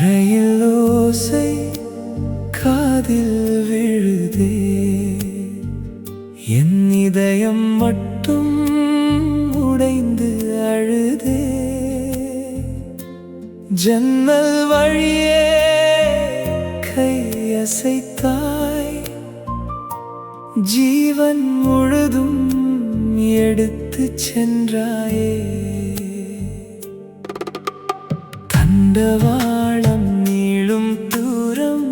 ரயில் ஓசை காதில் விழுதே, என் இதயம் மட்டும் உடைந்து அழுதே. ஜன்னல் வழியே கையசைத்தாய், ஜீவன் முழுதும் எடுத்துச் சென்றாயே. தண்டவாளம் நீளும் தூரம்,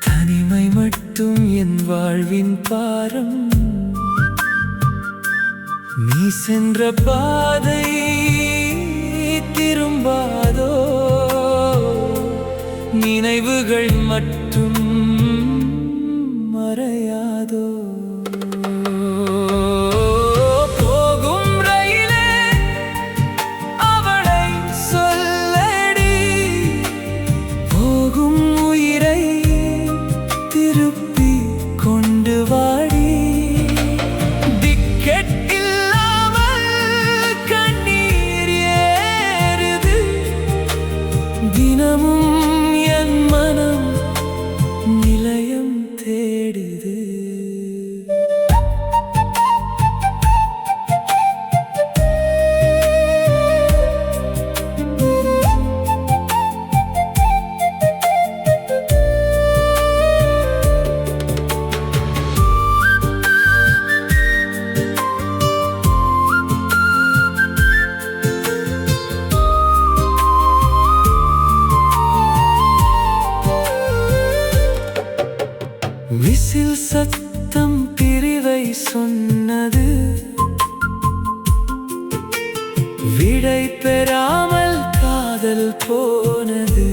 தனிமை மட்டும் என் வாழ்வின் பாரம். நீ சென்ற பாதை திரும்பாதோ, நினைவுகள் மட்டும் மறையாதோ. போகும் ரயிலே அவளை சொல்லடி, போகும் உயிரை திருப்பி கொண்டு வாடி. டிக்கெட் இல்லாமல் கண்ணீர் ஏறுது, தினமும் என் மனம் நிலையம் தேடுது. விசில் சத்தம் பிரிவை சொன்னது, விடை பெறாமல் காதல் போனது.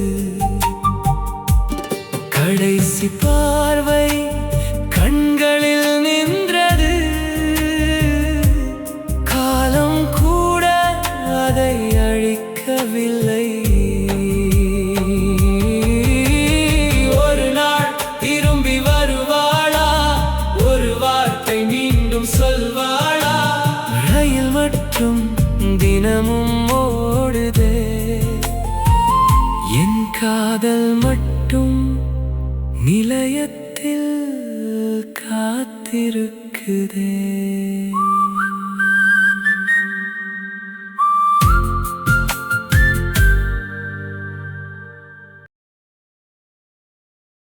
கடைசி பார்வை கண்களில் நின்றது, காலம் கூட அதை அழிக்கவில்லை. சொல்வாளா? ரயில் மட்டும் தினமும் ஓடுதே, என் காதல் மட்டும் நிலையத்தில் காத்திருக்குதே.